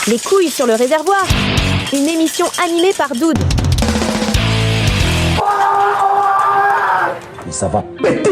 Les couilles sur le réservoir, une émission animée par Doud. Et ça va péter.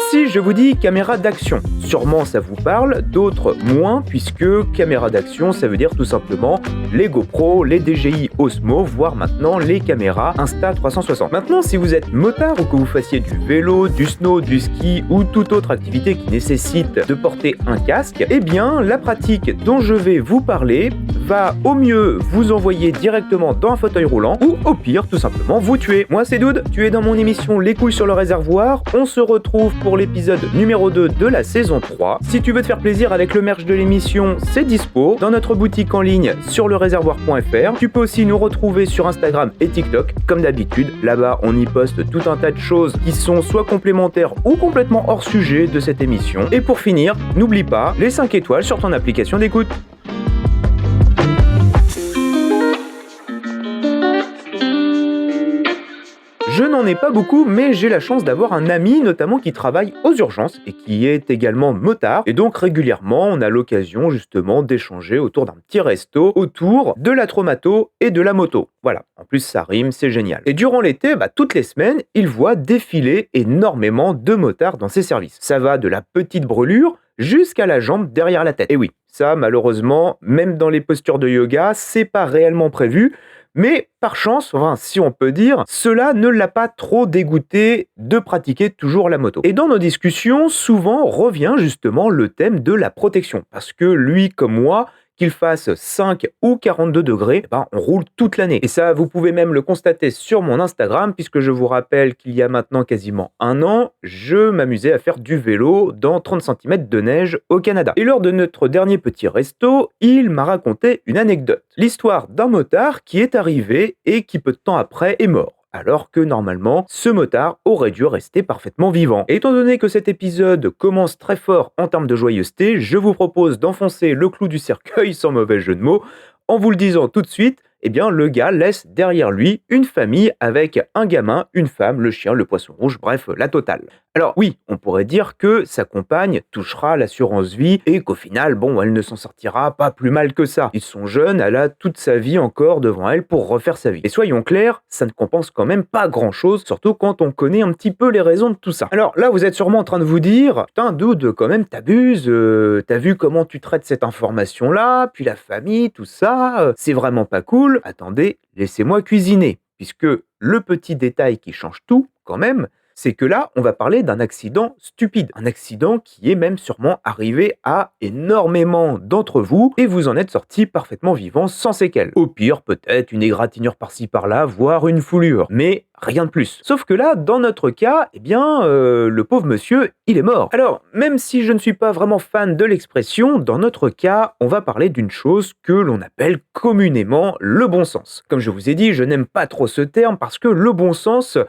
Si je vous dis caméra d'action, sûrement ça vous parle, d'autres moins, puisque caméra d'action, ça veut dire tout simplement les GoPro, les DJI Osmo, voire maintenant les caméras Insta360. Maintenant, si vous êtes motard ou que vous fassiez du vélo, du snow, du ski ou toute autre activité qui nécessite de porter un casque, eh bien, la pratique dont je vais vous parler va au mieux vous envoyer directement dans un fauteuil roulant ou au pire, tout simplement, vous tuer. Moi, c'est Doud, tu es dans mon émission Les couilles sur le réservoir. On se retrouve pour l'épisode numéro 2 de la saison 3. Si tu veux te faire plaisir avec le merch de l'émission, c'est dispo dans notre boutique en ligne sur leréservoir.fr. Tu peux aussi nous retrouver sur Instagram et TikTok, comme d'habitude. Là-bas, on y poste tout un tas de choses qui sont soit complémentaires ou complètement hors sujet de cette émission. Et pour finir, n'oublie pas les 5 étoiles sur ton application d'écoute. Je n'en ai pas beaucoup, mais j'ai la chance d'avoir un ami notamment qui travaille aux urgences et qui est également motard. Et donc régulièrement, on a l'occasion justement d'échanger autour d'un petit resto autour de la traumato et de la moto. Voilà, en plus ça rime, c'est génial. Et durant l'été, toutes les semaines, il voit défiler énormément de motards dans ses services. Ça va de la petite brûlure jusqu'à la jambe derrière la tête. Et oui, ça malheureusement, même dans les postures de yoga, c'est pas réellement prévu. Mais par chance, si on peut dire, cela ne l'a pas trop dégoûté de pratiquer toujours la moto. Et dans nos discussions, souvent revient justement le thème de la protection. Parce que lui comme moi, qu'il fasse 5 ou 42 degrés, on roule toute l'année. Et ça, vous pouvez même le constater sur mon Instagram, puisque je vous rappelle qu'il y a maintenant quasiment un an, je m'amusais à faire du vélo dans 30 cm de neige au Canada. Et lors de notre dernier petit resto, il m'a raconté une anecdote. L'histoire d'un motard qui est arrivé et qui peu de temps après est mort. Alors que normalement, ce motard aurait dû rester parfaitement vivant. Et étant donné que cet épisode commence très fort en termes de joyeuseté, je vous propose d'enfoncer le clou du cercueil sans mauvais jeu de mots, en vous le disant tout de suite, le gars laisse derrière lui une famille avec un gamin, une femme, le chien, le poisson rouge, bref, la totale. Alors oui, on pourrait dire que sa compagne touchera l'assurance vie et qu'au final, elle ne s'en sortira pas plus mal que ça. Ils sont jeunes, elle a toute sa vie encore devant elle pour refaire sa vie. Et soyons clairs, ça ne compense quand même pas grand-chose, surtout quand on connaît un petit peu les raisons de tout ça. Alors là, vous êtes sûrement en train de vous dire, putain, Doud, quand même, t'abuses, t'as vu comment tu traites cette information-là, puis la famille, tout ça, c'est vraiment pas cool. Attendez, laissez-moi cuisiner, puisque le petit détail qui change tout, quand même, c'est que là, on va parler d'un accident stupide. Un accident qui est même sûrement arrivé à énormément d'entre vous et vous en êtes sortis parfaitement vivants sans séquelles. Au pire, peut-être une égratignure par-ci par-là, voire une foulure. Mais rien de plus. Sauf que là, dans notre cas, le pauvre monsieur, il est mort. Alors, même si je ne suis pas vraiment fan de l'expression, dans notre cas, on va parler d'une chose que l'on appelle communément le bon sens. Comme je vous ai dit, je n'aime pas trop ce terme parce que le bon sens,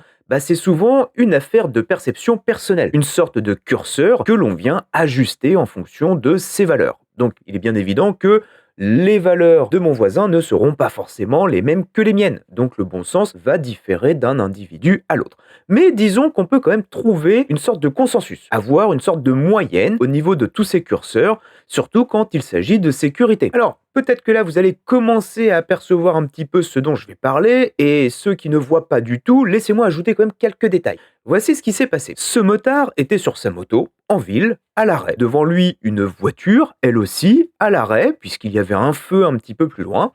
c'est souvent une affaire de perception personnelle, une sorte de curseur que l'on vient ajuster en fonction de ses valeurs. Donc, il est bien évident que les valeurs de mon voisin ne seront pas forcément les mêmes que les miennes. Donc, le bon sens va différer d'un individu à l'autre. Mais disons qu'on peut quand même trouver une sorte de consensus, avoir une sorte de moyenne au niveau de tous ces curseurs, surtout quand il s'agit de sécurité. Alors, peut-être que là, vous allez commencer à apercevoir un petit peu ce dont je vais parler, et ceux qui ne voient pas du tout, laissez-moi ajouter quand même quelques détails. Voici ce qui s'est passé. Ce motard était sur sa moto, en ville, à l'arrêt. Devant lui, une voiture, elle aussi, à l'arrêt, puisqu'il y avait un feu un petit peu plus loin.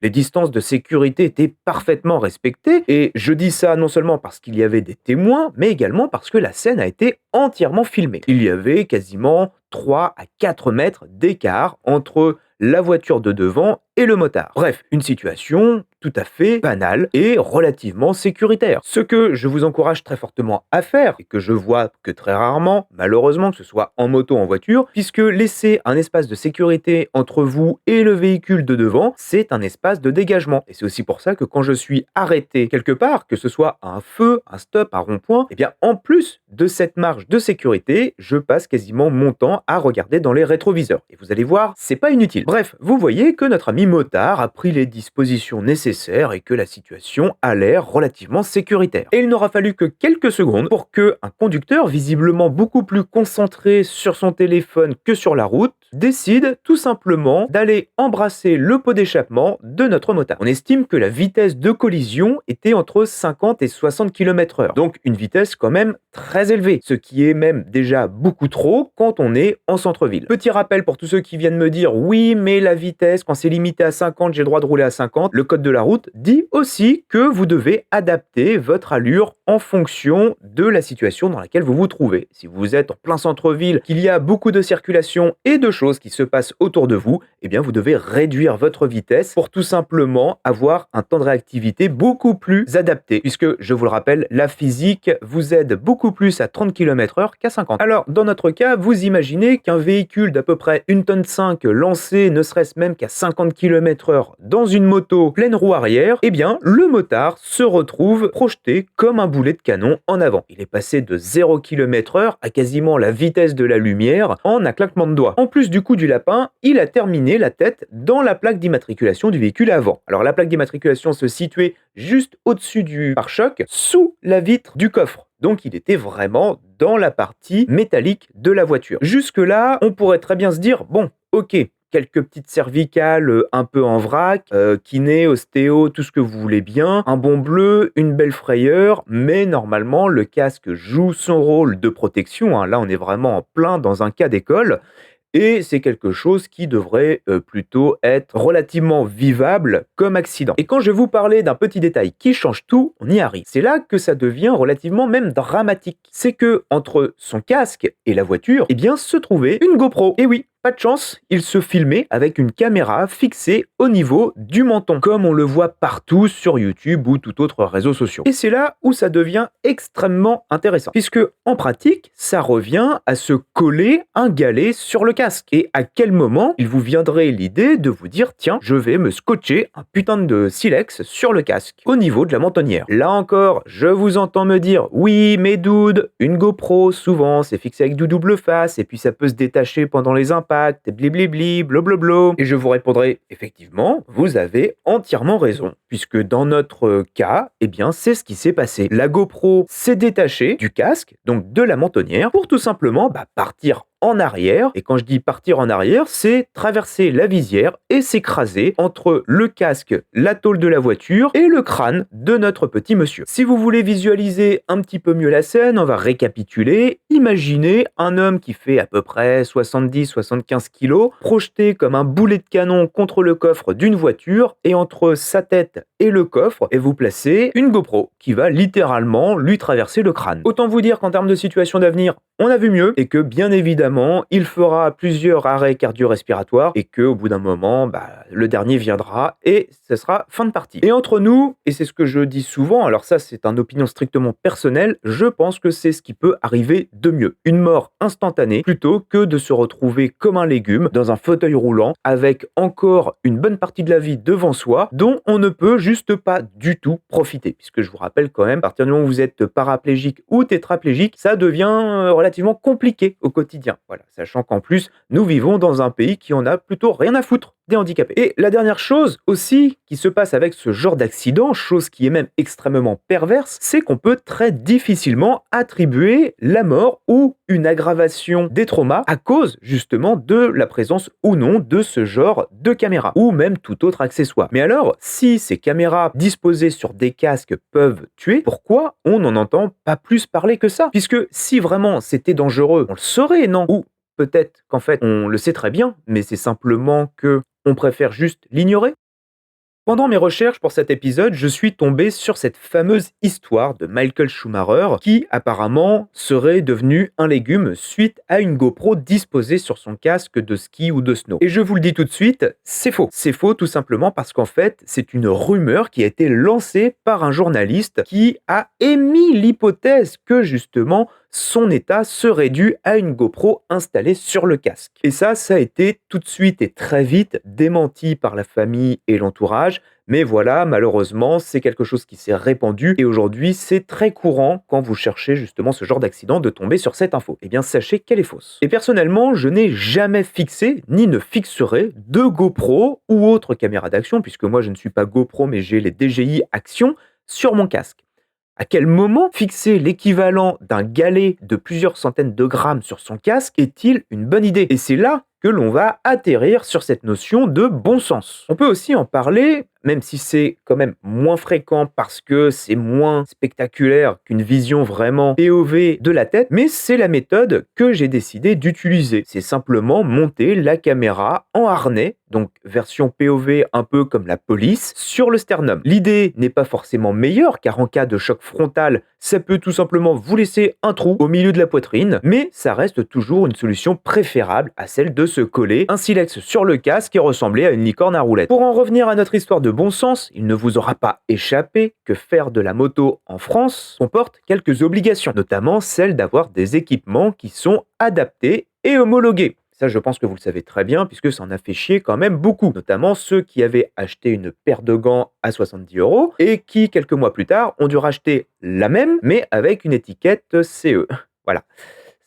Les distances de sécurité étaient parfaitement respectées, et je dis ça non seulement parce qu'il y avait des témoins, mais également parce que la scène a été entièrement filmée. Il y avait quasiment 3 à 4 mètres d'écart entre la voiture de devant et le motard. Bref, une situation tout à fait banale et relativement sécuritaire. Ce que je vous encourage très fortement à faire, et que je vois que très rarement, malheureusement, que ce soit en moto ou en voiture, puisque laisser un espace de sécurité entre vous et le véhicule de devant, c'est un espace de dégagement. Et c'est aussi pour ça que quand je suis arrêté quelque part, que ce soit à un feu, un stop, un rond-point, en plus de cette marge de sécurité, je passe quasiment mon temps à regarder dans les rétroviseurs. Et vous allez voir, c'est pas inutile. Bref, vous voyez que notre ami motard a pris les dispositions nécessaires nécessaire et que la situation a l'air relativement sécuritaire. Et il n'aura fallu que quelques secondes pour que un conducteur, visiblement beaucoup plus concentré sur son téléphone que sur la route, décide tout simplement d'aller embrasser le pot d'échappement de notre motard. On estime que la vitesse de collision était entre 50 et 60 km/h, donc une vitesse quand même très élevée, ce qui est même déjà beaucoup trop quand on est en centre-ville. Petit rappel pour tous ceux qui viennent me dire oui mais la vitesse quand c'est limité à 50 j'ai le droit de rouler à 50, le code de la route dit aussi que vous devez adapter votre allure en fonction de la situation dans laquelle vous vous trouvez. Si vous êtes en plein centre-ville, qu'il y a beaucoup de circulation et de choses qui se passent autour de vous, eh bien vous devez réduire votre vitesse pour tout simplement avoir un temps de réactivité beaucoup plus adapté, puisque je vous le rappelle, la physique vous aide beaucoup plus à 30 km/h qu'à 50. Alors dans notre cas, vous imaginez qu'un véhicule d'à peu près 1,5 tonne lancé ne serait-ce même qu'à 50 km/h dans une moto pleine roue arrière, eh bien le motard se retrouve projeté comme un boulet de canon en avant. Il est passé de 0 km/h à quasiment la vitesse de la lumière en un claquement de doigts. En plus du coup du lapin, il a terminé la tête dans la plaque d'immatriculation du véhicule avant. Alors la plaque d'immatriculation se situait juste au-dessus du pare-choc, sous la vitre du coffre. Donc il était vraiment dans la partie métallique de la voiture. Jusque-là, on pourrait très bien se dire, bon, ok, quelques petites cervicales un peu en vrac, kiné, ostéo, tout ce que vous voulez bien, un bon bleu, une belle frayeur, mais normalement le casque joue son rôle de protection, hein. Là on est vraiment en plein dans un cas d'école, et c'est quelque chose qui devrait plutôt être relativement vivable comme accident. Et quand je vais vous parler d'un petit détail qui change tout, on y arrive. C'est là que ça devient relativement même dramatique. C'est que entre son casque et la voiture, eh bien se trouvait une GoPro. Et oui, pas de chance, il se filmait avec une caméra fixée au niveau du menton, comme on le voit partout sur YouTube ou tout autre réseau social. Et c'est là où ça devient extrêmement intéressant, puisque en pratique, ça revient à se coller un galet sur le casque. Et à quel moment il vous viendrait l'idée de vous dire tiens, je vais me scotcher un putain de silex sur le casque, au niveau de la mentonnière. Là encore, je vous entends me dire oui, mais dude, une GoPro, souvent, c'est fixé avec du double face, et puis ça peut se détacher pendant les impacts, bliblibli, blablabla. Et je vous répondrai, effectivement, vous avez entièrement raison, puisque dans notre cas, eh bien, c'est ce qui s'est passé. La GoPro s'est détachée du casque, donc de la mentonnière, pour tout simplement partir en arrière, et quand je dis partir en arrière, c'est traverser la visière et s'écraser entre le casque, la tôle de la voiture et le crâne de notre petit monsieur. Si vous voulez visualiser un petit peu mieux la scène, on va récapituler. Imaginez un homme qui fait à peu près 70-75 kg, projeté comme un boulet de canon contre le coffre d'une voiture, et entre sa tête et le coffre, et vous placez une GoPro qui va littéralement lui traverser le crâne. Autant vous dire qu'en termes de situation d'avenir, on a vu mieux, et que bien évidemment, il fera plusieurs arrêts cardio-respiratoires, et qu'au bout d'un moment, le dernier viendra, et ce sera fin de partie. Et entre nous, et c'est ce que je dis souvent, alors ça c'est une opinion strictement personnelle, je pense que c'est ce qui peut arriver de mieux. Une mort instantanée, plutôt que de se retrouver comme un légume, dans un fauteuil roulant, avec encore une bonne partie de la vie devant soi, dont on ne peut juste pas du tout profiter. Puisque je vous rappelle quand même, à partir du moment où vous êtes paraplégique ou tétraplégique, ça devient relativement compliqué au quotidien. Voilà, sachant qu'en plus, nous vivons dans un pays qui en a plutôt rien à foutre des handicapés. Et la dernière chose aussi qui se passe avec ce genre d'accident, chose qui est même extrêmement perverse, c'est qu'on peut très difficilement attribuer la mort ou une aggravation des traumas à cause justement de la présence ou non de ce genre de caméra ou même tout autre accessoire. Mais alors, si ces caméras disposées sur des casques peuvent tuer, pourquoi on n'en entend pas plus parler que ça? Puisque si vraiment c'était dangereux, on le saurait, non? Ou peut-être qu'en fait on le sait très bien, mais c'est simplement que on préfère juste l'ignorer. Pendant mes recherches pour cet épisode, je suis tombé sur cette fameuse histoire de Michael Schumacher qui apparemment serait devenu un légume suite à une GoPro disposée sur son casque de ski ou de snow. Et je vous le dis tout de suite, c'est faux. C'est faux tout simplement parce qu'en fait, c'est une rumeur qui a été lancée par un journaliste qui a émis l'hypothèse que justement son état serait dû à une GoPro installée sur le casque. Et ça a été tout de suite et très vite démenti par la famille et l'entourage, Mais voilà, malheureusement, c'est quelque chose qui s'est répandu et aujourd'hui, c'est très courant quand vous cherchez justement ce genre d'accident de tomber sur cette info. Eh bien, sachez qu'elle est fausse. Et personnellement, je n'ai jamais fixé ni ne fixerai de GoPro ou autre caméra d'action, puisque moi je ne suis pas GoPro mais j'ai les DJI Action sur mon casque. À quel moment fixer l'équivalent d'un galet de plusieurs centaines de grammes sur son casque est-il une bonne idée? Et c'est là que l'on va atterrir sur cette notion de bon sens. On peut aussi en parler, même si c'est quand même moins fréquent parce que c'est moins spectaculaire qu'une vision vraiment POV de la tête, mais c'est la méthode que j'ai décidé d'utiliser. C'est simplement monter la caméra en harnais, donc version POV un peu comme la police, sur le sternum. L'idée n'est pas forcément meilleure car en cas de choc frontal, ça peut tout simplement vous laisser un trou au milieu de la poitrine, mais ça reste toujours une solution préférable à celle de se coller un silex sur le casque et ressembler à une licorne à roulettes. Pour en revenir à notre histoire de bon sens, il ne vous aura pas échappé que faire de la moto en France comporte quelques obligations, notamment celle d'avoir des équipements qui sont adaptés et homologués. Ça, je pense que vous le savez très bien, puisque ça en a fait chier quand même beaucoup, notamment ceux qui avaient acheté une paire de gants à 70 € et qui, quelques mois plus tard, ont dû racheter la même, mais avec une étiquette CE. Voilà.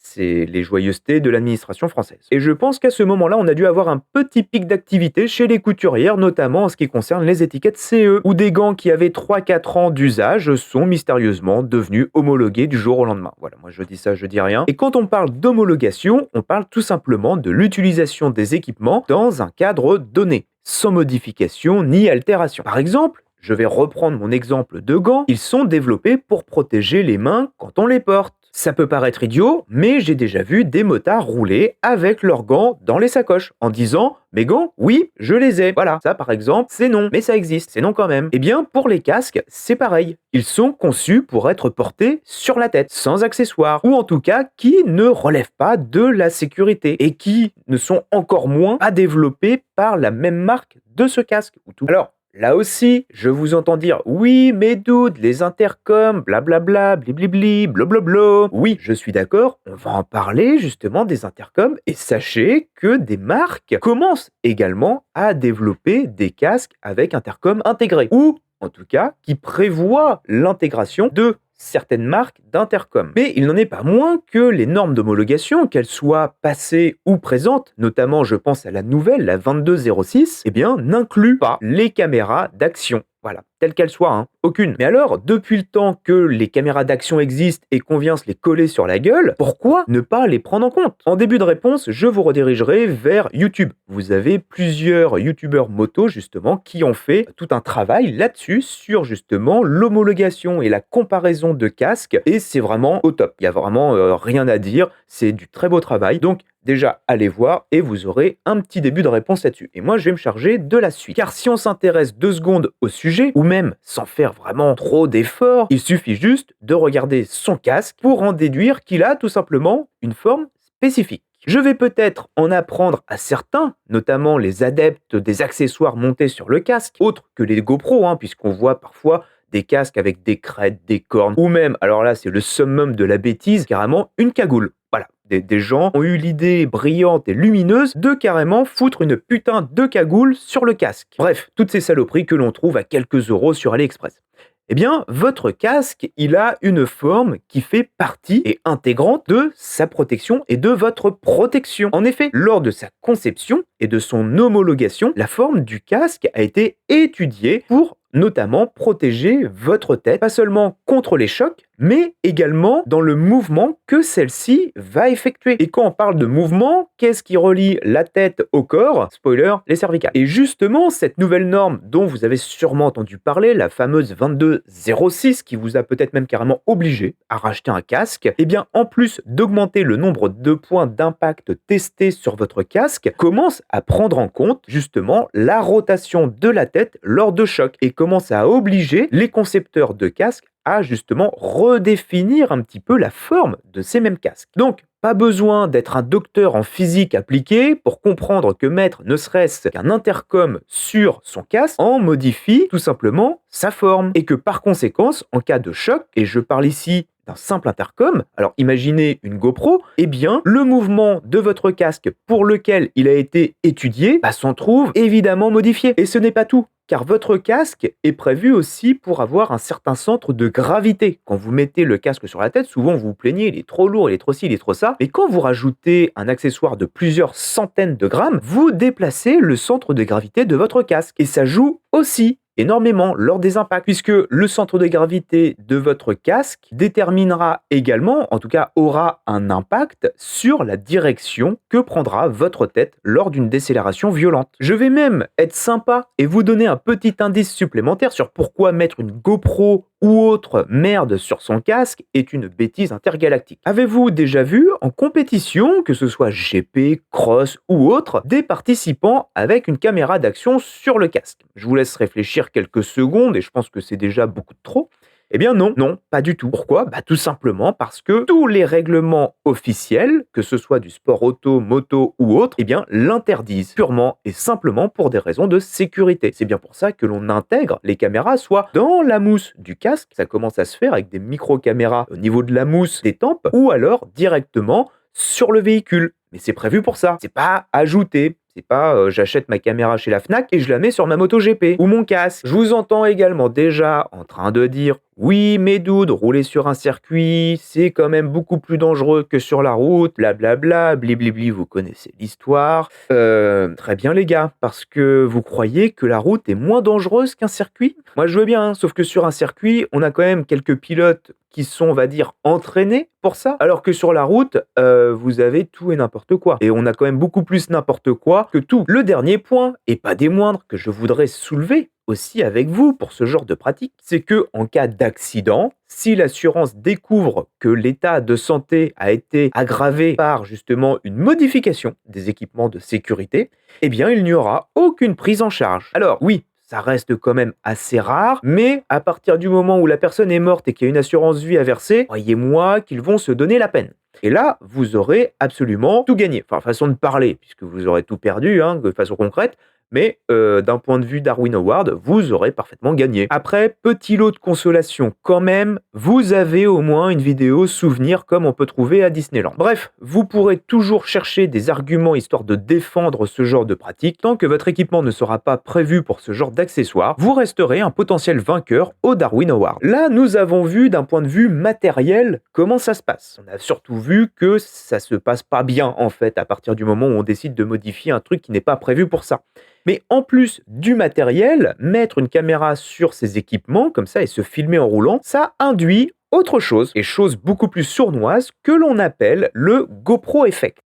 C'est les joyeusetés de l'administration française. Et je pense qu'à ce moment-là, on a dû avoir un petit pic d'activité chez les couturières, notamment en ce qui concerne les étiquettes CE, où des gants qui avaient 3-4 ans d'usage sont mystérieusement devenus homologués du jour au lendemain. Voilà, moi je dis ça, je dis rien. Et quand on parle d'homologation, on parle tout simplement de l'utilisation des équipements dans un cadre donné, sans modification ni altération. Par exemple, je vais reprendre mon exemple de gants, ils sont développés pour protéger les mains quand on les porte. Ça peut paraître idiot, mais j'ai déjà vu des motards rouler avec leurs gants dans les sacoches en disant « Mes gants, oui, je les ai ». Voilà, ça par exemple, c'est non, mais ça existe, c'est non quand même. Eh bien, pour les casques, c'est pareil. Ils sont conçus pour être portés sur la tête, sans accessoires, ou en tout cas qui ne relèvent pas de la sécurité et qui ne sont encore moins à développer par la même marque de ce casque. Alors, là aussi, je vous entends dire « Oui, mais dude, les intercoms, blablabla, bliblibli, blablabla. » Oui, je suis d'accord, on va en parler justement des intercoms et sachez que des marques commencent également à développer des casques avec intercom intégrés ou en tout cas qui prévoient l'intégration de certaines marques d'intercom. Mais il n'en est pas moins que les normes d'homologation, qu'elles soient passées ou présentes, notamment je pense à la nouvelle, la 2206, eh bien, n'incluent pas les caméras d'action. Voilà, telles qu'elles soient, hein. Aucune. Mais alors, depuis le temps que les caméras d'action existent et qu'on vient se les coller sur la gueule, pourquoi ne pas les prendre en compte? En début de réponse, je vous redirigerai vers YouTube. Vous avez plusieurs youtubeurs moto, justement, qui ont fait tout un travail là-dessus, sur justement l'homologation et la comparaison de casques, et c'est vraiment au top. Il n'y a vraiment rien à dire, c'est du très beau travail. Donc, déjà, allez voir et vous aurez un petit début de réponse là-dessus. Et moi, je vais me charger de la suite. Car si on s'intéresse 2 secondes au sujet, ou même sans faire vraiment trop d'efforts, il suffit juste de regarder son casque pour en déduire qu'il a tout simplement une forme spécifique. Je vais peut-être en apprendre à certains, notamment les adeptes des accessoires montés sur le casque, autres que les GoPro, puisqu'on voit parfois des casques avec des crêtes, des cornes, ou même, alors là c'est le summum de la bêtise, carrément une cagoule. Voilà, des gens ont eu l'idée brillante et lumineuse de carrément foutre une putain de cagoule sur le casque. Bref, toutes ces saloperies que l'on trouve à quelques euros sur AliExpress. Eh bien, votre casque, il a une forme qui fait partie et intégrante de sa protection et de votre protection. En effet, lors de sa conception et de son homologation, la forme du casque a été étudiée pour notamment protéger votre tête, pas seulement contre les chocs, mais également dans le mouvement que celle-ci va effectuer. Et quand on parle de mouvement, qu'est-ce qui relie la tête au corps? Spoiler, les cervicales. Et justement, cette nouvelle norme dont vous avez sûrement entendu parler, la fameuse 2206, qui vous a peut-être même carrément obligé à racheter un casque, eh bien, en plus d'augmenter le nombre de points d'impact testés sur votre casque, commence à prendre en compte justement la rotation de la tête lors de chocs et commence à obliger les concepteurs de casques à justement redéfinir un petit peu la forme de ces mêmes casques. Donc, pas besoin d'être un docteur en physique appliquée pour comprendre que mettre ne serait-ce qu'un intercom sur son casque en modifie tout simplement sa forme et que par conséquence, en cas de choc, et je parle ici d'un simple intercom, alors imaginez une GoPro, eh bien le mouvement de votre casque pour lequel il a été étudié s'en trouve évidemment modifié. Et ce n'est pas tout. car votre casque est prévu aussi pour avoir un certain centre de gravité. Quand vous mettez le casque sur la tête, souvent vous vous plaignez, il est trop lourd, il est trop ci, il est trop ça. Mais quand vous rajoutez un accessoire de plusieurs centaines de grammes, vous déplacez le centre de gravité de votre casque. Et ça joue aussi énormément lors des impacts, puisque le centre de gravité de votre casque déterminera également, en tout cas aura un impact sur la direction que prendra votre tête lors d'une décélération violente. Je vais même être sympa et vous donner un petit indice supplémentaire sur pourquoi mettre une GoPro ou autre merde sur son casque est une bêtise intergalactique. Avez-vous déjà vu en compétition, que ce soit GP, Cross ou autre, des participants avec une caméra d'action sur le casque? Je vous laisse réfléchir quelques secondes et je pense que c'est déjà beaucoup de trop. Eh bien non, non, pas du tout. Pourquoi? Tout simplement parce que tous les règlements officiels, que ce soit du sport auto, moto ou autre, l'interdisent purement et simplement pour des raisons de sécurité. C'est bien pour ça que l'on intègre les caméras soit dans la mousse du casque, ça commence à se faire avec des micro-caméras au niveau de la mousse des tempes, ou alors directement sur le véhicule. Mais c'est prévu pour ça, c'est pas ajouté. C'est pas j'achète ma caméra chez la Fnac et je la mets sur ma moto GP ou mon casque. Je vous entends également déjà en train de dire oui, mais dude, rouler sur un circuit, c'est quand même beaucoup plus dangereux que sur la route, blablabla, bliblibli, vous connaissez l'histoire. Très bien les gars, parce que vous croyez que la route est moins dangereuse qu'un circuit? Moi je veux bien, sauf que sur un circuit, on a quand même quelques pilotes qui sont, on va dire, entraînés pour ça, alors que sur la route, vous avez tout et n'importe quoi. Et on a quand même beaucoup plus n'importe quoi que tout. Le dernier point, et pas des moindres, que je voudrais soulever aussi avec vous pour ce genre de pratique, c'est que en cas d'accident, si l'assurance découvre que l'état de santé a été aggravé par justement une modification des équipements de sécurité, il n'y aura aucune prise en charge. Alors oui, ça reste quand même assez rare, mais à partir du moment où la personne est morte et qu'il y a une assurance vie à verser, croyez-moi qu'ils vont se donner la peine. Et là, vous aurez absolument tout gagné. Enfin, façon de parler, puisque vous aurez tout perdu, de façon concrète, mais d'un point de vue Darwin Award, vous aurez parfaitement gagné. Après, petit lot de consolation quand même, vous avez au moins une vidéo souvenir comme on peut trouver à Disneyland. Bref, vous pourrez toujours chercher des arguments histoire de défendre ce genre de pratique. Tant que votre équipement ne sera pas prévu pour ce genre d'accessoires, vous resterez un potentiel vainqueur au Darwin Award. Là, nous avons vu d'un point de vue matériel comment ça se passe. On a surtout vu que ça se passe pas bien en fait à partir du moment où on décide de modifier un truc qui n'est pas prévu pour ça. Mais en plus du matériel, mettre une caméra sur ces équipements comme ça et se filmer en roulant, ça induit autre chose, et chose beaucoup plus sournoise que l'on appelle le GoPro Effect.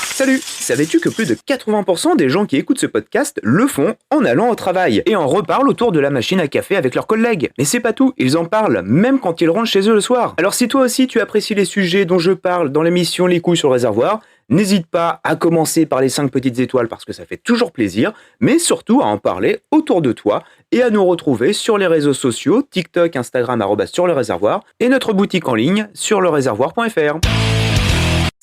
Salut! Savais-tu que plus de 80% des gens qui écoutent ce podcast le font en allant au travail et en reparlent autour de la machine à café avec leurs collègues? Mais c'est pas tout, ils en parlent même quand ils rentrent chez eux le soir. Alors si toi aussi tu apprécies les sujets dont je parle dans l'émission Les couilles sur le réservoir, n'hésite pas à commencer par les 5 petites étoiles parce que ça fait toujours plaisir, mais surtout à en parler autour de toi et à nous retrouver sur les réseaux sociaux, TikTok, Instagram, @sur le réservoir et notre boutique en ligne sur leréservoir.fr.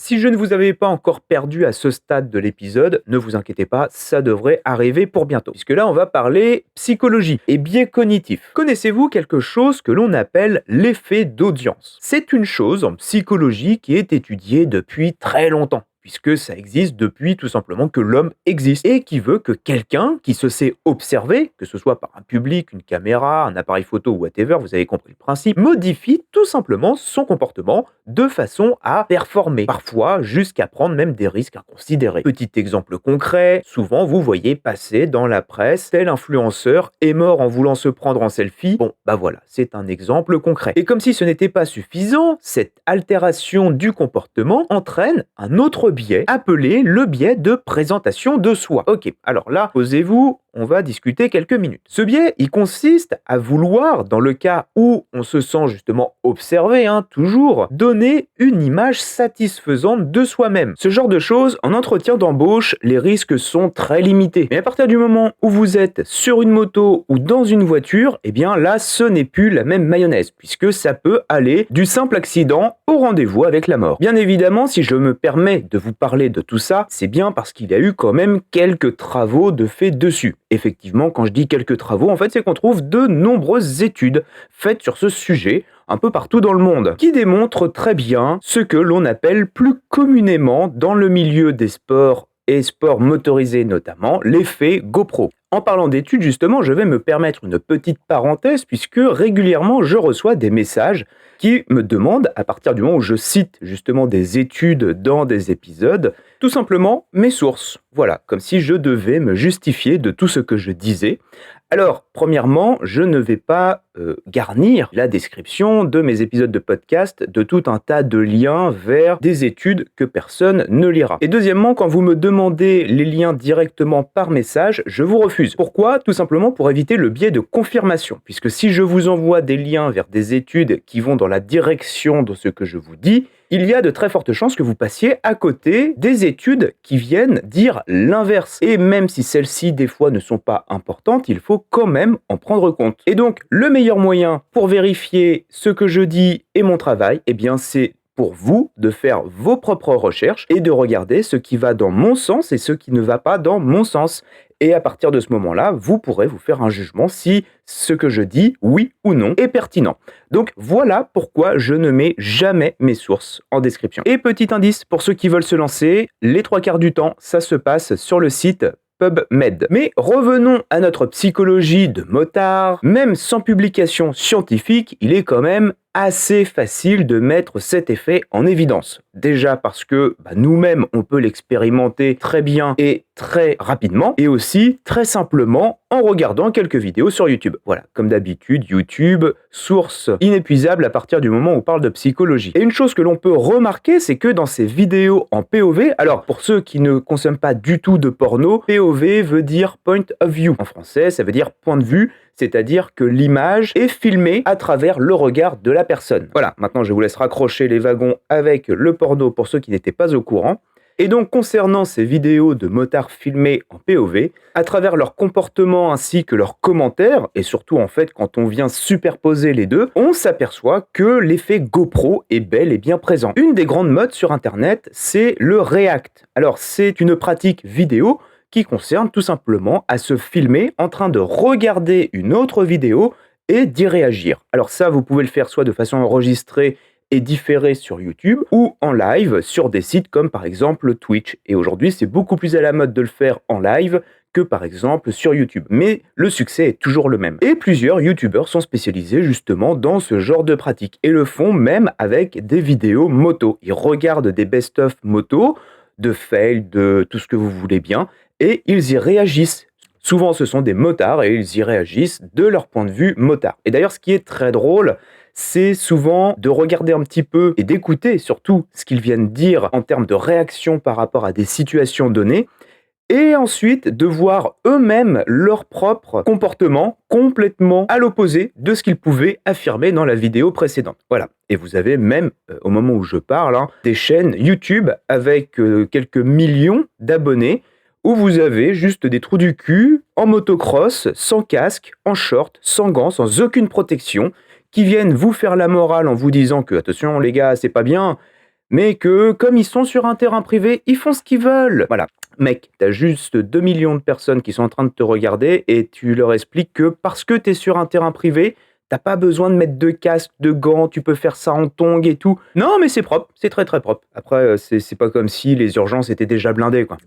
Si je ne vous avais pas encore perdu à ce stade de l'épisode, ne vous inquiétez pas, ça devrait arriver pour bientôt. Puisque là, on va parler psychologie et biais cognitifs. Connaissez-vous quelque chose que l'on appelle l'effet d'audience? C'est une chose en psychologie qui est étudiée depuis très longtemps, puisque ça existe depuis tout simplement que l'homme existe et qui veut que quelqu'un qui se sait observer, que ce soit par un public, une caméra, un appareil photo ou whatever, vous avez compris le principe, modifie tout simplement son comportement de façon à performer, parfois jusqu'à prendre même des risques inconsidérés. Petit exemple concret, souvent vous voyez passer dans la presse tel influenceur est mort en voulant se prendre en selfie. Bon, voilà, c'est un exemple concret. Et comme si ce n'était pas suffisant, cette altération du comportement entraîne un autre biais appelé le biais de présentation de soi. Ok, alors là, posez-vous, on va discuter quelques minutes. Ce biais, il consiste à vouloir, dans le cas où on se sent justement observé, toujours, donner une image satisfaisante de soi-même. Ce genre de choses, en entretien d'embauche, les risques sont très limités. Mais à partir du moment où vous êtes sur une moto ou dans une voiture, là, ce n'est plus la même mayonnaise, puisque ça peut aller du simple accident au rendez-vous avec la mort. Bien évidemment, si je me permets de vous parler de tout ça, c'est bien parce qu'il y a eu quand même quelques travaux de fait dessus. Effectivement, quand je dis quelques travaux, en fait, c'est qu'on trouve de nombreuses études faites sur ce sujet, un peu partout dans le monde, qui démontrent très bien ce que l'on appelle plus communément dans le milieu des sports et sports motorisés notamment, l'effet GoPro. En parlant d'études, justement, je vais me permettre une petite parenthèse puisque régulièrement je reçois des messages qui me demandent, à partir du moment où je cite justement des études dans des épisodes, tout simplement mes sources. Voilà, comme si je devais me justifier de tout ce que je disais. Alors, premièrement, je ne vais pas garnir la description de mes épisodes de podcast de tout un tas de liens vers des études que personne ne lira. Et deuxièmement, quand vous me demandez les liens directement par message, je vous refuse. Pourquoi ? Tout simplement pour éviter le biais de confirmation. Puisque si je vous envoie des liens vers des études qui vont dans la direction de ce que je vous dis, il y a de très fortes chances que vous passiez à côté des études qui viennent dire l'inverse. Et même si celles-ci, des fois, ne sont pas importantes, il faut quand même en prendre compte. Et donc, le meilleur moyen pour vérifier ce que je dis et mon travail, eh bien, c'est pour vous de faire vos propres recherches et de regarder ce qui va dans mon sens et ce qui ne va pas dans mon sens. Et à partir de ce moment-là, vous pourrez vous faire un jugement si ce que je dis, oui ou non, est pertinent. Donc voilà pourquoi je ne mets jamais mes sources en description. Et petit indice, pour ceux qui veulent se lancer, les 3/4 du temps, ça se passe sur le site PubMed. Mais revenons à notre psychologie de motard. Même sans publication scientifique, il est quand même assez facile de mettre cet effet en évidence. Déjà parce que nous-mêmes, on peut l'expérimenter très bien et très rapidement, et aussi très simplement en regardant quelques vidéos sur YouTube. Voilà, comme d'habitude, YouTube, source inépuisable à partir du moment où on parle de psychologie. Et une chose que l'on peut remarquer, c'est que dans ces vidéos en POV, alors pour ceux qui ne consomment pas du tout de porno, POV veut dire point of view. En français, ça veut dire point de vue, c'est-à-dire que l'image est filmée à travers le regard de la personne. Voilà, maintenant je vous laisse raccrocher les wagons avec le porno pour ceux qui n'étaient pas au courant. Et donc concernant ces vidéos de motards filmés en POV, à travers leur comportement ainsi que leurs commentaires, et surtout en fait quand on vient superposer les deux, on s'aperçoit que l'effet GoPro est bel et bien présent. Une des grandes modes sur internet, c'est le React. Alors c'est une pratique vidéo qui concerne tout simplement à se filmer en train de regarder une autre vidéo et d'y réagir. Alors ça, vous pouvez le faire soit de façon enregistrée et différée sur YouTube ou en live sur des sites comme par exemple Twitch. Et aujourd'hui, c'est beaucoup plus à la mode de le faire en live que par exemple sur YouTube. Mais le succès est toujours le même. Et plusieurs YouTubeurs sont spécialisés justement dans ce genre de pratique et le font même avec des vidéos moto. Ils regardent des best-of moto, de fail, de tout ce que vous voulez bien, et ils y réagissent. Souvent, ce sont des motards et ils y réagissent de leur point de vue motard. Et d'ailleurs, ce qui est très drôle, c'est souvent de regarder un petit peu et d'écouter surtout ce qu'ils viennent dire en termes de réaction par rapport à des situations données, et ensuite de voir eux-mêmes leur propre comportement complètement à l'opposé de ce qu'ils pouvaient affirmer dans la vidéo précédente. Voilà. Et vous avez même, au moment où je parle, des chaînes YouTube avec quelques millions d'abonnés où vous avez juste des trous du cul en motocross, sans casque, en short, sans gants, sans aucune protection, qui viennent vous faire la morale en vous disant que, attention les gars, c'est pas bien, mais que comme ils sont sur un terrain privé, ils font ce qu'ils veulent. Voilà. Mec, t'as juste 2 millions de personnes qui sont en train de te regarder et tu leur expliques que parce que t'es sur un terrain privé, t'as pas besoin de mettre de casque, de gants, tu peux faire ça en tongs et tout. Non, mais c'est propre, c'est très très propre. Après, c'est pas comme si les urgences étaient déjà blindées, quoi.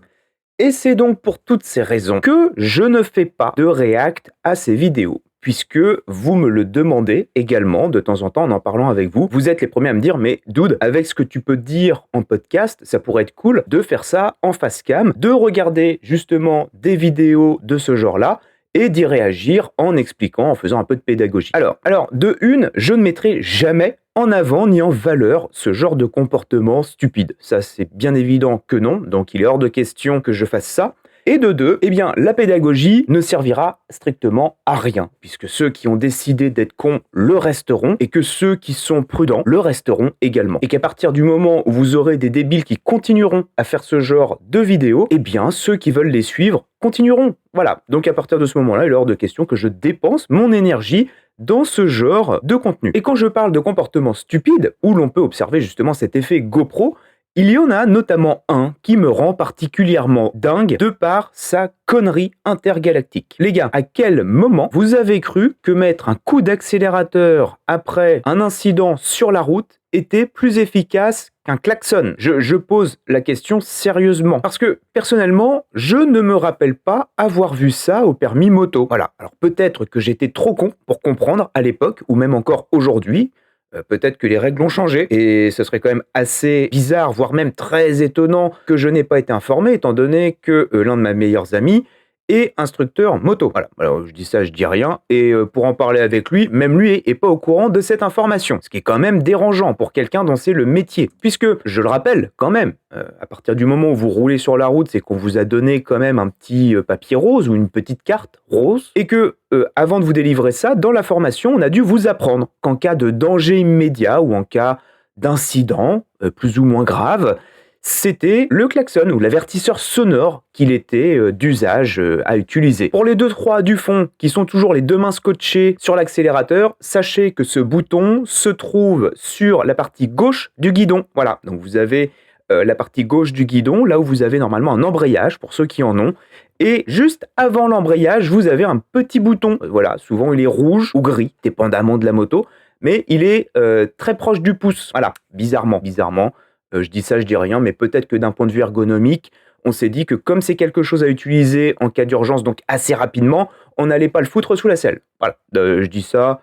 Et c'est donc pour toutes ces raisons que je ne fais pas de react à ces vidéos. Puisque vous me le demandez également de temps en temps en parlant avec vous. Vous êtes les premiers à me dire, mais dude, avec ce que tu peux dire en podcast, ça pourrait être cool de faire ça en face cam, de regarder justement des vidéos de ce genre-là et d'y réagir en expliquant, en faisant un peu de pédagogie. Alors, de une, je ne mettrai jamais en avant ni en valeur ce genre de comportement stupide. Ça, c'est bien évident que non, donc il est hors de question que je fasse ça. Et de deux, eh bien, la pédagogie ne servira strictement à rien, puisque ceux qui ont décidé d'être cons le resteront, et que ceux qui sont prudents le resteront également. Et qu'à partir du moment où vous aurez des débiles qui continueront à faire ce genre de vidéos, eh bien, ceux qui veulent les suivre continueront. Voilà, donc à partir de ce moment-là, il est hors de question que je dépense mon énergie dans ce genre de contenu. Et quand je parle de comportement stupide, où l'on peut observer justement cet effet GoPro, Il y en a notamment un qui me rend particulièrement dingue de par sa connerie intergalactique. Les gars, à quel moment vous avez cru que mettre un coup d'accélérateur après un incident sur la route était plus efficace qu'un klaxon? Je pose la question sérieusement. Parce que, personnellement, je ne me rappelle pas avoir vu ça au permis moto. Voilà. Alors peut-être que j'étais trop con pour comprendre à l'époque, ou même encore aujourd'hui. Peut-être que les règles ont changé. Et ce serait quand même assez bizarre, voire même très étonnant, que je n'ai pas été informé, étant donné que l'un de mes meilleurs amis et instructeur moto. Voilà, alors je dis ça, je dis rien, et pour en parler avec lui, même lui est pas au courant de cette information, ce qui est quand même dérangeant pour quelqu'un dont c'est le métier, puisque, je le rappelle quand même, à partir du moment où vous roulez sur la route, c'est qu'on vous a donné quand même un petit papier rose ou une petite carte rose, et que, avant de vous délivrer ça, dans la formation, on a dû vous apprendre qu'en cas de danger immédiat ou en cas d'incident, plus ou moins grave, c'était le klaxon ou l'avertisseur sonore qu'il était d'usage à utiliser. Pour les 2-3 du fond qui sont toujours les deux mains scotchées sur l'accélérateur, sachez que ce bouton se trouve sur la partie gauche du guidon. Voilà, donc vous avez la partie gauche du guidon, là où vous avez normalement un embrayage pour ceux qui en ont. Et juste avant l'embrayage, vous avez un petit bouton. Voilà, souvent il est rouge ou gris, dépendamment de la moto, mais il est très proche du pouce. Voilà, bizarrement. Je dis ça, je dis rien, mais peut-être que d'un point de vue ergonomique, on s'est dit que comme c'est quelque chose à utiliser en cas d'urgence, donc assez rapidement, on n'allait pas le foutre sous la selle. Voilà, je dis ça,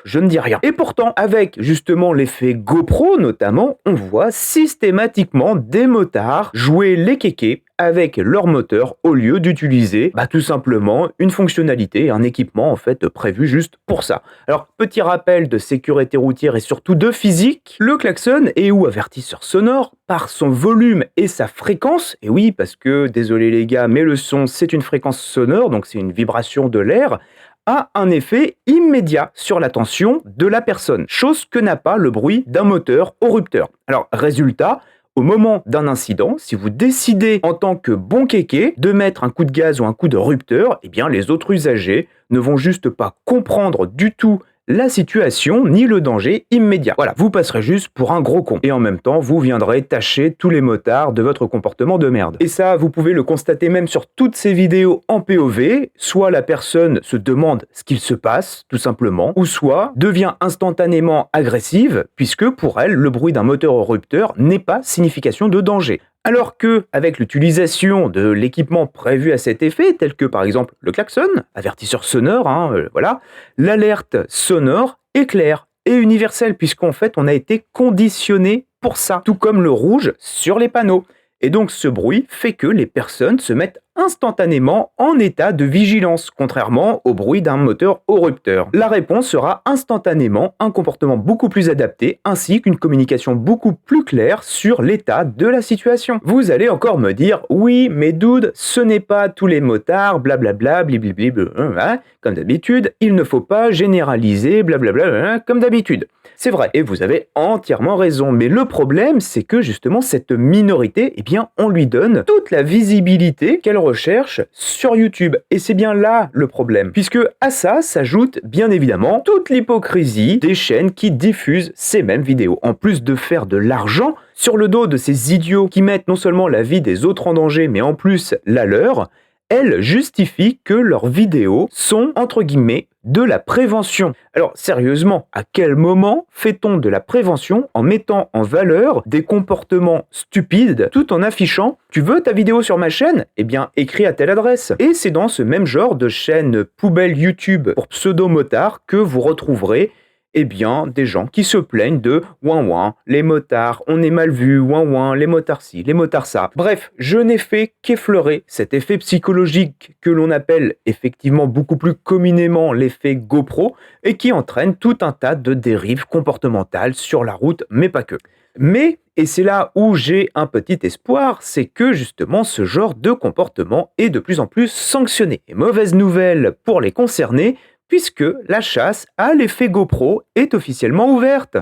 je ne dis rien. Et pourtant, avec justement l'effet GoPro notamment, on voit systématiquement des motards jouer les kékés avec leur moteur au lieu d'utiliser tout simplement une fonctionnalité, un équipement en fait prévu juste pour ça. Alors, petit rappel de sécurité routière et surtout de physique, le klaxon est ou avertisseur sonore par son volume et sa fréquence, et oui parce que, désolé les gars, mais le son c'est une fréquence sonore, donc c'est une vibration de l'air, a un effet immédiat sur l'attention de la personne, chose que n'a pas le bruit d'un moteur au rupteur. Alors, résultat, au moment d'un incident, si vous décidez en tant que bon kéké de mettre un coup de gaz ou un coup de rupteur, eh bien les autres usagers ne vont juste pas comprendre du tout la situation ni le danger immédiat. Voilà, vous passerez juste pour un gros con. Et en même temps, vous viendrez tâcher tous les motards de votre comportement de merde. Et ça, vous pouvez le constater même sur toutes ces vidéos en POV. Soit la personne se demande ce qu'il se passe, tout simplement, ou soit devient instantanément agressive, puisque pour elle, le bruit d'un moteur au rupteur n'est pas signification de danger. Alors que, avec l'utilisation de l'équipement prévu à cet effet, tel que par exemple le klaxon, avertisseur sonore, voilà, l'alerte sonore est claire et universelle, puisqu'en fait on a été conditionné pour ça, tout comme le rouge sur les panneaux. Et donc ce bruit fait que les personnes se mettent instantanément en état de vigilance, contrairement au bruit d'un moteur au rupteur. La réponse sera instantanément un comportement beaucoup plus adapté, ainsi qu'une communication beaucoup plus claire sur l'état de la situation. Vous allez encore me dire, oui, mais dude, ce n'est pas tous les motards, blablabla, blablabla, comme d'habitude, il ne faut pas généraliser, blablabla, comme d'habitude. C'est vrai, et vous avez entièrement raison, mais le problème, c'est que justement, cette minorité, eh bien, on lui donne toute la visibilité qu'elle recherche sur YouTube. Et c'est bien là le problème, puisque à ça s'ajoute bien évidemment toute l'hypocrisie des chaînes qui diffusent ces mêmes vidéos. En plus de faire de l'argent sur le dos de ces idiots qui mettent non seulement la vie des autres en danger, mais en plus la leur, elles justifient que leurs vidéos sont, entre guillemets, de la prévention. Alors sérieusement, à quel moment fait-on de la prévention en mettant en valeur des comportements stupides tout en affichant « Tu veux ta vidéo sur ma chaîne ? Eh bien, écris à telle adresse ». Et c'est dans ce même genre de chaîne poubelle YouTube pour pseudo-motards que vous retrouverez des gens qui se plaignent de ouin ouin, les motards, on est mal vu, ouin ouin, les motards ci, les motards ça. Bref, je n'ai fait qu'effleurer cet effet psychologique que l'on appelle effectivement beaucoup plus communément l'effet GoPro et qui entraîne tout un tas de dérives comportementales sur la route, mais pas que. Mais, et c'est là où j'ai un petit espoir, c'est que justement ce genre de comportement est de plus en plus sanctionné. Et mauvaise nouvelle pour les concernés, puisque la chasse à l'effet GoPro est officiellement ouverte.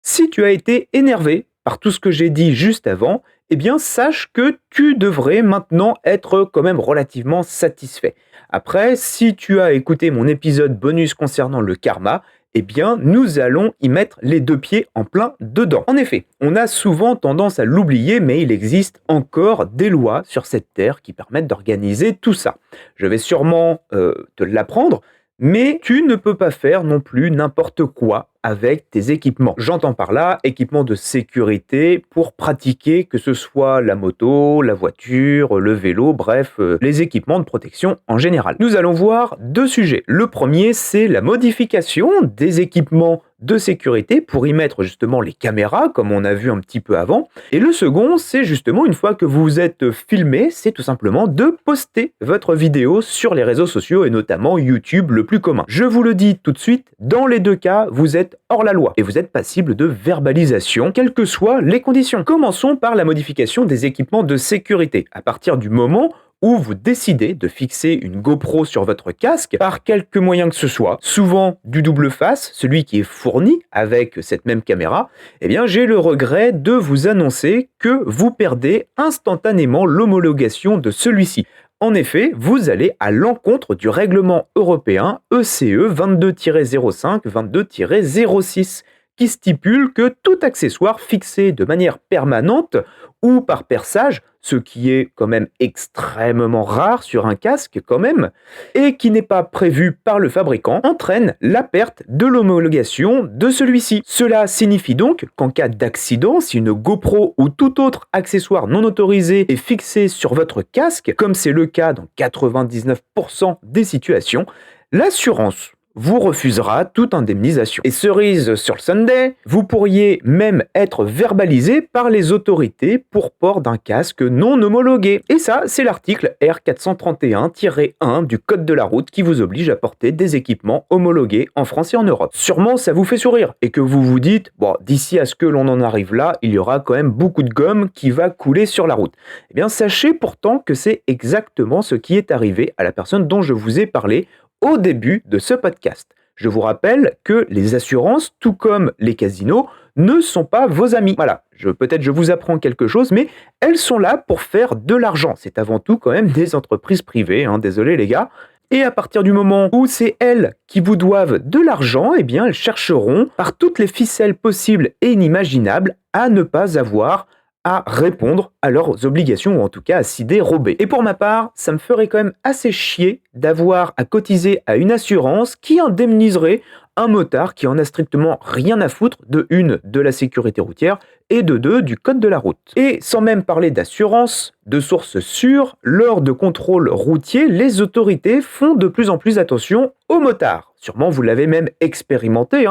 Si tu as été énervé par tout ce que j'ai dit juste avant, eh bien sache que tu devrais maintenant être quand même relativement satisfait. Après, si tu as écouté mon épisode bonus concernant le karma, eh bien, nous allons y mettre les deux pieds en plein dedans. En effet, on a souvent tendance à l'oublier, mais il existe encore des lois sur cette terre qui permettent d'organiser tout ça. Je vais sûrement te l'apprendre, mais tu ne peux pas faire non plus n'importe quoi avec tes équipements. J'entends par là équipements de sécurité pour pratiquer, que ce soit la moto, la voiture, le vélo, bref, les équipements de protection en général. Nous allons voir deux sujets. Le premier, c'est la modification des équipements de sécurité pour y mettre justement les caméras, comme on a vu un petit peu avant. Et le second, c'est justement une fois que vous êtes filmé, c'est tout simplement de poster votre vidéo sur les réseaux sociaux et notamment YouTube le plus commun. Je vous le dis tout de suite, dans les deux cas, vous êtes hors la loi et vous êtes passible de verbalisation, quelles que soient les conditions. Commençons par la modification des équipements de sécurité. À partir du moment où vous décidez de fixer une GoPro sur votre casque par quelque moyen que ce soit, souvent du double face, celui qui est fourni avec cette même caméra, eh bien j'ai le regret de vous annoncer que vous perdez instantanément l'homologation de celui-ci. En effet, vous allez à l'encontre du règlement européen ECE 22-05 22-06 qui stipule que tout accessoire fixé de manière permanente ou par perçage, ce qui est quand même extrêmement rare sur un casque quand même, et qui n'est pas prévu par le fabricant, entraîne la perte de l'homologation de celui-ci. Cela signifie donc qu'en cas d'accident, si une GoPro ou tout autre accessoire non autorisé est fixé sur votre casque, comme c'est le cas dans 99% des situations, l'assurance vous refusera toute indemnisation. Et cerise sur le sundae, vous pourriez même être verbalisé par les autorités pour port d'un casque non homologué. Et ça, c'est l'article R431-1 du Code de la route qui vous oblige à porter des équipements homologués en France et en Europe. Sûrement, ça vous fait sourire et que vous vous dites, bon, d'ici à ce que l'on en arrive là, il y aura quand même beaucoup de gomme qui va couler sur la route. Eh bien, sachez pourtant que c'est exactement ce qui est arrivé à la personne dont je vous ai parlé au début de ce podcast. Je vous rappelle que les assurances, tout comme les casinos, ne sont pas vos amis. Voilà, peut-être je vous apprends quelque chose, mais elles sont là pour faire de l'argent. C'est avant tout quand même des entreprises privées, désolé les gars. Et à partir du moment où c'est elles qui vous doivent de l'argent, eh bien elles chercheront par toutes les ficelles possibles et inimaginables à ne pas avoir à répondre à leurs obligations ou en tout cas à s'y dérober. Et pour ma part, ça me ferait quand même assez chier d'avoir à cotiser à une assurance qui indemniserait un motard qui en a strictement rien à foutre de une, de la sécurité routière et de deux, du code de la route. Et sans même parler d'assurance, de sources sûres, lors de contrôles routiers, les autorités font de plus en plus attention aux motards. Sûrement vous l'avez même expérimenté,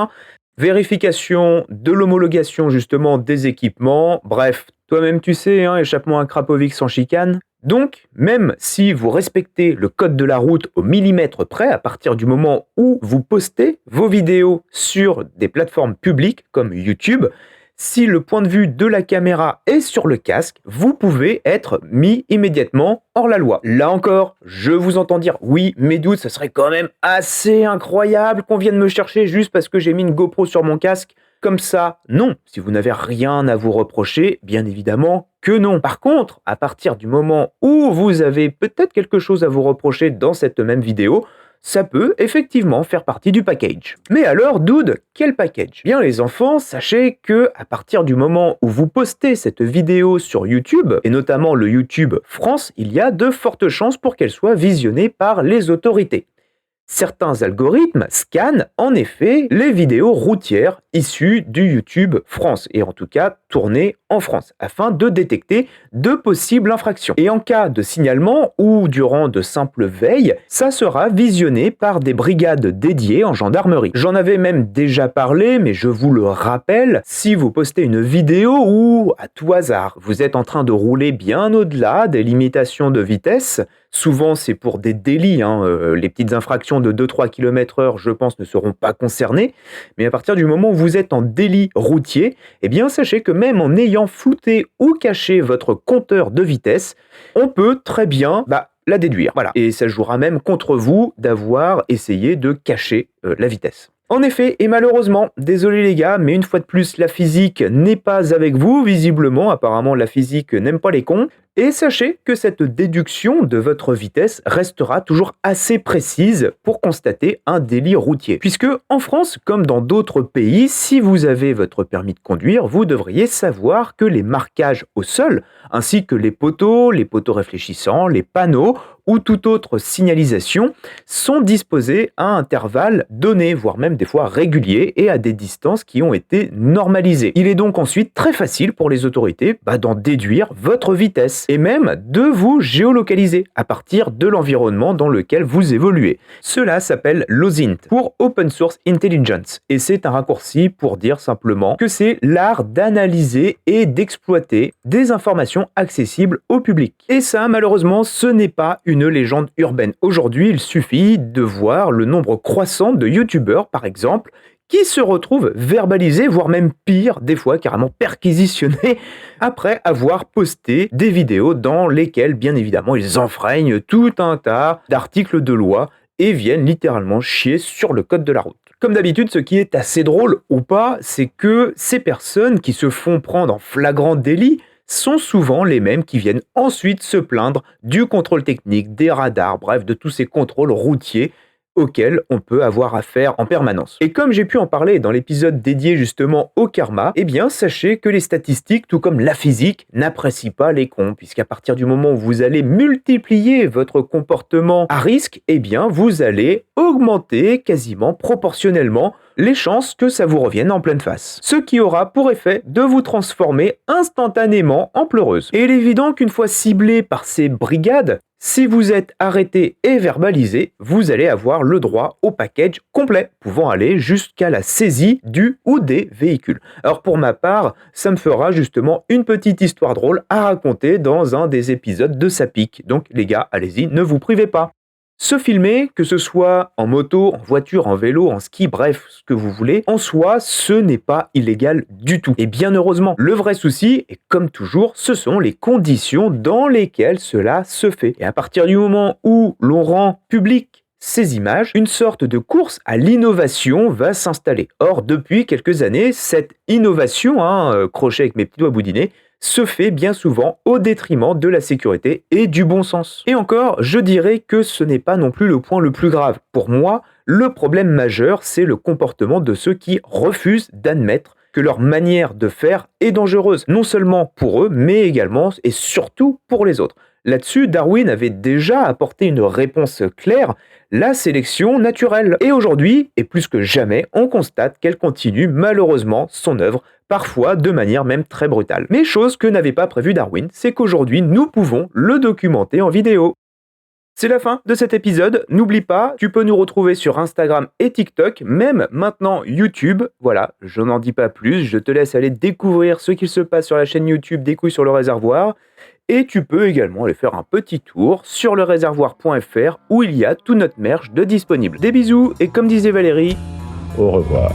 Vérification de l'homologation justement des équipements, bref, toi-même tu sais, échappement à Krapovic sans chicane. Donc, même si vous respectez le code de la route au millimètre près, à partir du moment où vous postez vos vidéos sur des plateformes publiques comme YouTube, si le point de vue de la caméra est sur le casque, vous pouvez être mis immédiatement hors la loi. Là encore, je vous entends dire, oui, mes doutes, ce serait quand même assez incroyable qu'on vienne me chercher juste parce que j'ai mis une GoPro sur mon casque. Comme ça, non. Si vous n'avez rien à vous reprocher, bien évidemment que non. Par contre, à partir du moment où vous avez peut-être quelque chose à vous reprocher dans cette même vidéo, ça peut effectivement faire partie du package. Mais alors, dude, quel package? Bien les enfants, sachez que à partir du moment où vous postez cette vidéo sur YouTube, et notamment le YouTube France, il y a de fortes chances pour qu'elle soit visionnée par les autorités. Certains algorithmes scannent en effet les vidéos routières issues du YouTube France, et en tout cas tournées en France, afin de détecter de possibles infractions. Et en cas de signalement ou durant de simples veilles, ça sera visionné par des brigades dédiées en gendarmerie. J'en avais même déjà parlé, mais je vous le rappelle, si vous postez une vidéo où, à tout hasard, vous êtes en train de rouler bien au-delà des limitations de vitesse, souvent c'est pour des délits, les petites infractions de 2-3 km/h, je pense, ne seront pas concernées, mais à partir du moment où vous êtes en délit routier, eh bien sachez que même en ayant flouté ou caché votre compteur de vitesse, on peut très bien la déduire. Voilà. Et ça jouera même contre vous d'avoir essayé de cacher la vitesse. En effet, et malheureusement, désolé les gars, mais une fois de plus, la physique n'est pas avec vous, visiblement, apparemment la physique n'aime pas les cons, et sachez que cette déduction de votre vitesse restera toujours assez précise pour constater un délit routier. Puisque en France, comme dans d'autres pays, si vous avez votre permis de conduire, vous devriez savoir que les marquages au sol, ainsi que les poteaux réfléchissants, les panneaux ou toute autre signalisation sont disposés à intervalles donnés, voire même des fois réguliers et à des distances qui ont été normalisées. Il est donc ensuite très facile pour les autorités d'en déduire votre vitesse et même de vous géolocaliser à partir de l'environnement dans lequel vous évoluez. Cela s'appelle l'OSINT pour Open Source Intelligence et c'est un raccourci pour dire simplement que c'est l'art d'analyser et d'exploiter des informations accessibles au public. Et ça, malheureusement, ce n'est pas une légende urbaine. Aujourd'hui, il suffit de voir le nombre croissant de youtubeurs, par exemple, qui se retrouvent verbalisés, voire même pire, des fois carrément perquisitionnés, après avoir posté des vidéos dans lesquelles, bien évidemment, ils enfreignent tout un tas d'articles de loi et viennent littéralement chier sur le code de la route. Comme d'habitude, ce qui est assez drôle ou pas, c'est que ces personnes qui se font prendre en flagrant délit sont souvent les mêmes qui viennent ensuite se plaindre du contrôle technique, des radars, bref, de tous ces contrôles routiers auxquels on peut avoir affaire en permanence. Et comme j'ai pu en parler dans l'épisode dédié justement au karma, eh bien sachez que les statistiques, tout comme la physique, n'apprécient pas les cons, puisqu'à partir du moment où vous allez multiplier votre comportement à risque, eh bien vous allez augmenter quasiment proportionnellement les chances que ça vous revienne en pleine face. Ce qui aura pour effet de vous transformer instantanément en pleureuse. Et il est évident qu'une fois ciblé par ces brigades, si vous êtes arrêté et verbalisé, vous allez avoir le droit au package complet, pouvant aller jusqu'à la saisie du ou des véhicules. Alors pour ma part, ça me fera justement une petite histoire drôle à raconter dans un des épisodes de Ça pique. Donc les gars, allez-y, ne vous privez pas. Se filmer, que ce soit en moto, en voiture, en vélo, en ski, bref, ce que vous voulez, en soi, ce n'est pas illégal du tout. Et bien heureusement, le vrai souci, et comme toujours, ce sont les conditions dans lesquelles cela se fait. Et à partir du moment où l'on rend public ces images, une sorte de course à l'innovation va s'installer. Or, depuis quelques années, cette innovation, crochet avec mes petits doigts boudinés, se fait bien souvent au détriment de la sécurité et du bon sens. Et encore, je dirais que ce n'est pas non plus le point le plus grave. Pour moi, le problème majeur, c'est le comportement de ceux qui refusent d'admettre que leur manière de faire est dangereuse, non seulement pour eux, mais également et surtout pour les autres. Là-dessus, Darwin avait déjà apporté une réponse claire, la sélection naturelle. Et aujourd'hui, et plus que jamais, on constate qu'elle continue malheureusement son œuvre, parfois de manière même très brutale. Mais chose que n'avait pas prévu Darwin, c'est qu'aujourd'hui, nous pouvons le documenter en vidéo. C'est la fin de cet épisode. N'oublie pas, tu peux nous retrouver sur Instagram et TikTok, même maintenant YouTube. Voilà, je n'en dis pas plus, je te laisse aller découvrir ce qu'il se passe sur la chaîne YouTube des couilles sur le réservoir. Et tu peux également aller faire un petit tour sur leréservoir.fr où il y a tout notre merch de disponible. Des bisous et comme disait Valérie, au revoir.